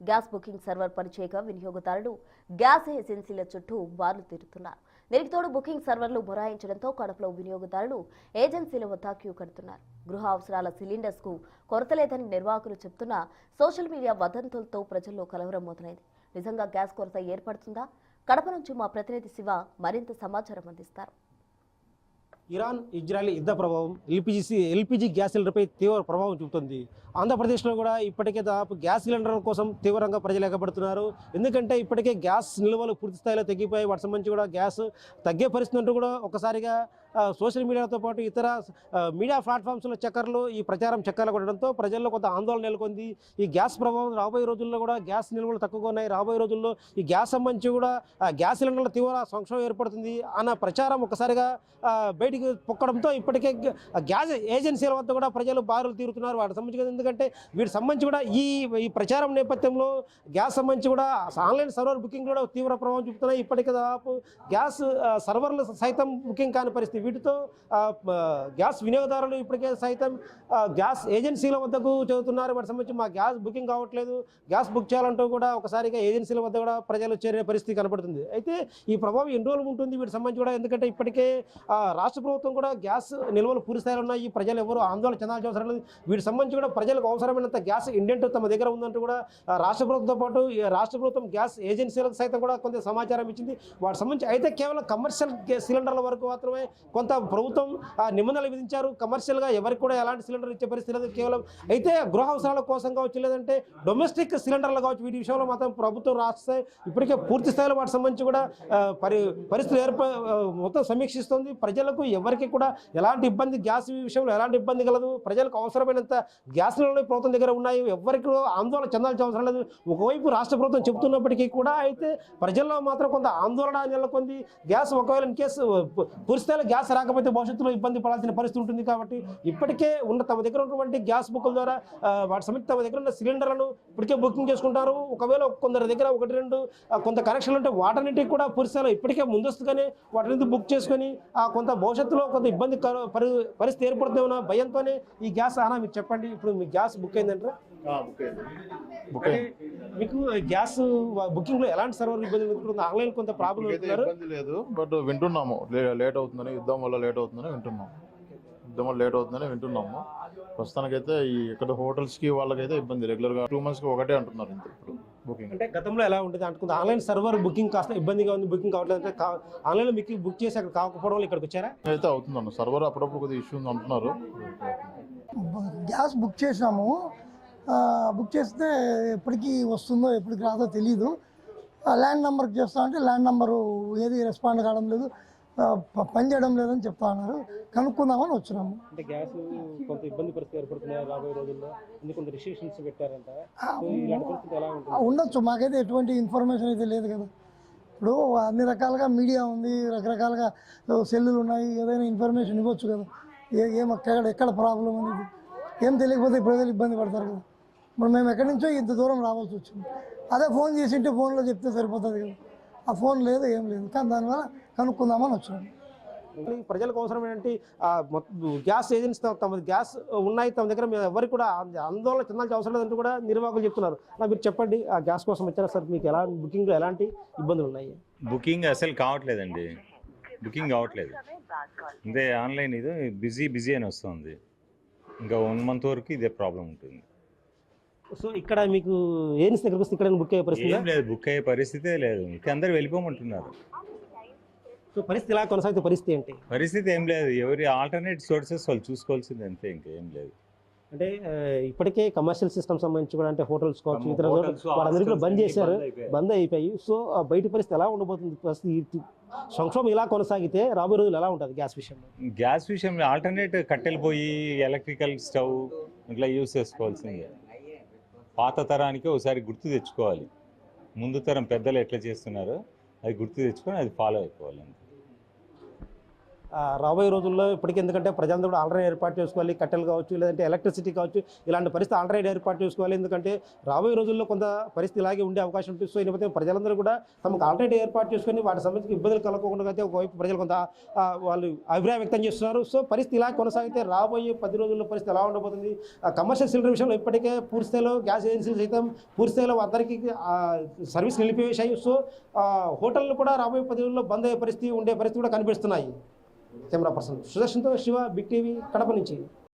Gas booking server పనిచేయక వినియోగదారులు gas ఏజెన్సీల చుట్టూ బార్లు తిరుగుతున్నారు. దీనికి తోడు బుకింగ్ సర్వర్లు మొరాయించడంతో కడపలో వినియోగదారులు ఏజెన్సీల వద్ద క్యూ కడుతున్నారు. గృహ అవసరాల సిలిండర్స్ కు కొరత లేదని నిర్వాహకులు చెబుతున్న సోషల్ మీడియా వదంతులతో ప్రజల్లో కలవరం మొదలైంది. నిజంగా గ్యాస్ కొరత ఏర్పడుతుందా? కడప నుంచి మా ప్రతినిధి శివ మరింత సమాచారం అందిస్తారు. ఇరాన్ ఇజ్రాయెల్ యుద్ధ ప్రభావం ఎల్పీజీ గ్యాస్ సిలిండర్పై తీవ్ర ప్రభావం చూపుతుంది. ఆంధ్రప్రదేశ్లో కూడా ఇప్పటికే దాదాపు గ్యాస్ సిలిండర్ల కోసం తీవ్రంగా ప్రజలు ఎగబడుతున్నారు. ఎందుకంటే ఇప్పటికే గ్యాస్ నిల్వలు పూర్తి స్థాయిలో తగ్గిపోయి వాటి సంబంధించి కూడా గ్యాస్ తగ్గే పరిస్థితి అంటూ కూడా ఒకసారిగా సోషల్ మీడియాతో పాటు ఇతర మీడియా ప్లాట్ఫామ్స్లో చక్కర్లు ఈ ప్రచారం చక్కర్లు కొట్టడంతో ప్రజల్లో కొంత ఆందోళన నెలకొంది. ఈ గ్యాస్ ప్రభావం రాబోయే రోజుల్లో కూడా గ్యాస్ నిల్వలు తక్కువగా ఉన్నాయి, రాబోయే రోజుల్లో ఈ గ్యాస్ సంబంధించి కూడా గ్యాస్ సిలిండర్ల తీవ్ర సంక్షోభం ఏర్పడుతుంది అన్న ప్రచారం ఒకసారిగా బయటికి పొక్కడంతో ఇప్పటికే గ్యాస్ ఏజెన్సీల వద్ద కూడా ప్రజలు బారులు తీరుతున్నారు. వాటికి సంబంధించి ఎందుకంటే వీటికి సంబంధించి కూడా ఈ ప్రచారం నేపథ్యంలో గ్యాస్ సంబంధించి కూడా ఆన్లైన్ సర్వర్ బుకింగ్ కూడా తీవ్ర ప్రభావం చూపుతున్నాయి. ఇప్పటికే దాదాపు గ్యాస్ సర్వర్లు సైతం బుకింగ్ కాని పరిస్థితి. వీటితో గ్యాస్ వినియోగదారులు ఇప్పటికే సైతం గ్యాస్ ఏజెన్సీల వద్దకు చెబుతున్నారు. వాటికి సంబంధించి మా గ్యాస్ బుకింగ్ కావట్లేదు, గ్యాస్ బుక్ చేయాలంటూ కూడా ఒకసారిగా ఏజెన్సీల వద్ద కూడా ప్రజలు చేరే పరిస్థితి కనబడుతుంది. అయితే ఈ ప్రభావం ఎన్ని రోజులు ఉంటుంది వీటికి సంబంధించి కూడా, ఎందుకంటే ఇప్పటికే రాష్ట్ర ప్రభుత్వం కూడా గ్యాస్ నిల్వలు పూర్తి స్థాయిలో ఉన్నాయి, ప్రజలు ఎవరు ఆందోళన చెందాల్సిన అవసరం లేదు. వీటికి సంబంధించి కూడా ప్రజలకు అవసరమైనంత గ్యాస్ ఇండెంట్ తమ దగ్గర ఉందంటూ కూడా రాష్ట్ర ప్రభుత్వంతో పాటు రాష్ట్ర ప్రభుత్వం గ్యాస్ ఏజెన్సీలకు సైతం కూడా కొంత సమాచారం ఇచ్చింది. వాటికి సంబంధించి అయితే కేవలం కమర్షియల్ సిలిండర్ల వరకు మాత్రమే కొంత ప్రభుత్వం నిబంధనలు విధించారు. కమర్షియల్గా ఎవరికి కూడా ఎలాంటి సిలిండర్ ఇచ్చే పరిస్థితి లేదు. కేవలం అయితే గృహ అవసరాల కోసం కావచ్చు, లేదంటే డొమెస్టిక్ సిలిండర్లు కావచ్చు, వీటి విషయంలో మాత్రం ప్రభుత్వం రాష్ట్ర ఇప్పటికే పూర్తి స్థాయిలో వాటి సంబంధించి కూడా పరిస్థితులు మొత్తం సమీక్షిస్తుంది. ప్రజలకు ఎవరికి కూడా ఎలాంటి ఇబ్బంది గ్యాస్ విషయంలో ఎలాంటి ఇబ్బంది కలదు, ప్రజలకు అవసరమైనంత గ్యాస్ నిల్వలు ప్రభుత్వం దగ్గర ఉన్నాయి, ఎవరికి ఆందోళన చెందాల్సిన అవసరం లేదు. ఒకవైపు రాష్ట్ర ప్రభుత్వం చెబుతున్నప్పటికీ కూడా అయితే ప్రజల్లో మాత్రం కొంత ఆందోళన నెలకొంది. గ్యాస్ ఒకవేళ ఇన్ కేసు పూర్తి స్థాయిలో గ్యాస్ రాకపోతే భవిష్యత్తులో ఇబ్బంది పడాల్సిన పరిస్థితి ఉంటుంది. కాబట్టి ఇప్పటికే తమ దగ్గర ఉన్నటువంటి గ్యాస్ బుక్కుల ద్వారా వాటి సమేత తమ దగ్గర ఉన్న సిలిండర్లను ఇప్పటికే బుకింగ్ చేసుకుంటారు. ఒకవేళ కొందరి దగ్గర ఒకటి రెండు కొంత కనెక్షన్లు ఉంటే వాటన్నిటికి కూడా పూర్తి స్థాయిలో ఇప్పటికే ముందస్తుగానే వాటిని బుక్ చేసుకొని కొంత భవిష్యత్తులో కొంత ఇబ్బంది పరిస్థితి ఏర్పడుతుందన్న భయంతోనే ఈ గ్యాస్ మీరు చెప్పండి, ఇప్పుడు మీ గ్యాస్ బుక్ అయిందంటే మీకు గ్యాస్ బుకింగ్ లో ఎలాంటి సర్వర్ ఇబ్బంది, ఆన్లైన్ కొంత ప్రాబ్లం లేదు, బట్ వింటున్నాము లేట్ అవుతుందని, యుద్ధం వల్ల లేట్ అవుతుందని వింటున్నాము. ప్రస్తుతానికైతే ఇక్కడ హోటల్స్కి వాళ్ళకైతే ఇబ్బంది, రెగ్యులర్గా 2 monthsకి ఒకటే అంటున్నారు. ఇప్పుడు బుకింగ్ అంటే గతంలో ఎలా ఉంటుంది అనుకుంటే ఆన్లైన్ సర్వర్ బుకింగ్ కాస్త ఇబ్బందిగా ఉంది, బుకింగ్ కావట్లేదు అంటే ఆన్లైన్లో మీకు బుక్ చేసి అక్కడ కాకపోవడం వల్ల ఇక్కడికి వచ్చారా? అయితే అవుతుందన్న, సర్వర్ అప్పుడప్పుడు కొద్దిగా ఇష్యూ ఉంది అంటున్నారు. గ్యాస్ బుక్ చేసినాము, బుక్ చేస్తే ఎప్పటికీ వస్తుందో ఎప్పటికి రాదో తెలీదు. ల్యాండ్ నెంబర్కి చేస్తామంటే ల్యాండ్ నెంబరు ఏది రెస్పాండ్ కావడం లేదు, పని చేయడం లేదని చెప్తా ఉన్నారు. కనుక్కుందామని వచ్చినాము. అంటే గ్యాస్ కొంత ఇబ్బంది పరిస్థితి ఏర్పడుతున్నాయి రాబోయే రోజుల్లో, కొంత రిస్ట్రిక్షన్స్ పెట్టారంట, ఉండొచ్చు. మాకైతే ఎటువంటి ఇన్ఫర్మేషన్ అయితే లేదు కదా. ఇప్పుడు అన్ని రకాలుగా మీడియా ఉంది, రకరకాలుగా సెల్లులు ఉన్నాయి, ఏదైనా ఇన్ఫర్మేషన్ ఇవ్వచ్చు కదా. ఎక్కడ ప్రాబ్లం అనేది ఏం తెలియకపోతే ప్రజలు ఇబ్బంది పడతారు కదా. ఇప్పుడు మేము ఎక్కడి నుంచో ఇంత దూరం రావాల్సి వచ్చింది. అదే ఫోన్ చేసింటే ఫోన్లో చెప్తే సరిపోతుంది కదా. ఆ ఫోన్ లేదు, ఏం లేదు, కానీ దానివల్ల కనుక్కుందామని వచ్చినాం. ప్రజలకు అవసరమైనటువంటి గ్యాస్ ఏజెన్సీ తమ గ్యాస్ ఉన్నాయి తమ దగ్గర, మేము ఎవరికి కూడా ఆందోళన చెందాల్సిన అవసరం లేదంటూ కూడా నిర్వాహకులు చెప్తున్నారు. మీరు చెప్పండి, ఆ గ్యాస్ కోసం వచ్చారా సార్? మీకు బుకింగ్లో ఎలాంటి ఇబ్బందులు ఉన్నాయి? బుకింగ్ అసలు కావట్లేదండి, బుకింగ్ కావట్లేదు. అంటే ఆన్లైన్ ఇది బిజీ అని వస్తుంది. ఇంకా 1 month వరకు ఇదే ప్రాబ్లం ఉంటుంది. సో ఇక్కడ మీకు ఏజెన్సీ దగ్గరకు వస్తే ఇక్కడ బుక్ అయ్యే పరిస్థితి ఏం లేదు, బుక్ అయ్యే పరిస్థితే లేదు. ఇంకా అందరు వెళ్ళిపోమంటున్నారు. సో పరిస్థితి ఇలా కొనసాగితే పరిస్థితి ఏంటి? పరిస్థితి ఏం లేదు, ఎవరి ఆల్టర్నేట్ సోర్సెస్ వాళ్ళు చూసుకోవాల్సింది అంతే, ఇంకేం లేదు. అంటే ఇప్పటికే కమర్షియల్ సిస్టమ్ సంబంధించి కూడా అంటే హోటల్స్ కావచ్చు, ఇతర వాళ్ళందరికీ కూడా బంద్ చేశారు, బంద్ అయిపోయి. సో బయట పరిస్థితి ఎలా ఉండబోతుంది? పరిస్థితి సంక్షోభం ఇలా కొనసాగితే రాబోయే రోజులు ఎలా ఉంటుంది గ్యాస్ విషయంలో? ఆల్టర్నేట్ కట్టెలు పోయి ఎలక్ట్రికల్ స్టవ్ ఇట్లా యూజ్ చేసుకోవాల్సిందే. పాత తరానికి ఒకసారి గుర్తు తెచ్చుకోవాలి, ముందు తరం పెద్దలు ఎట్లా చేస్తున్నారో అది గుర్తు తెచ్చుకొని అది ఫాలో అయిపోవాలి. రాబోయే రోజుల్లో ఇప్పటికీ ఎందుకంటే ప్రజలందరూ కూడా ఆల్రెడీ ఏర్పాటు చేసుకోవాలి, కట్టెలు కావచ్చు లేదంటే ఎలక్ట్రిసిటీ కావచ్చు, ఇలాంటి పరిస్థితి ఆల్రెడీ ఏర్పాటు చేసుకోవాలి. ఎందుకంటే రాబోయే రోజుల్లో కొంత పరిస్థితి ఇలాగే ఉండే అవకాశం ఉంటుంది. సో ఇకపోతే ప్రజలందరూ కూడా తమకు ఆల్రెడీ ఏర్పాటు చేసుకొని వాటి సంబంధించి ఇబ్బందులు కలగకుండా అయితే ఒకవైపు ప్రజలు కొంత వాళ్ళు అభిప్రాయం వ్యక్తం చేస్తున్నారు. సో పరిస్థితి ఇలా కొనసాగితే రాబోయే 10 రోజుల్లో పరిస్థితి ఎలా ఉండబోతుంది? కమర్షియల్ సిలిండర్ విషయంలో ఇప్పటికే పూర్తిస్థాయిలో గ్యాస్ ఏజెన్సీలు సైతం పూర్తిస్థాయిలో అందరికీ సర్వీస్ నిలిపివేశాయి. సో హోటళ్ళు కూడా రాబోయే 10 రోజుల్లో బంద్ అయ్యే పరిస్థితి ఉండే పరిస్థితి కూడా కనిపిస్తున్నాయి. కెమెరా పర్సన్ సుదర్శన్తో శివ, బిగ్ టీవీ, కడప నుంచి.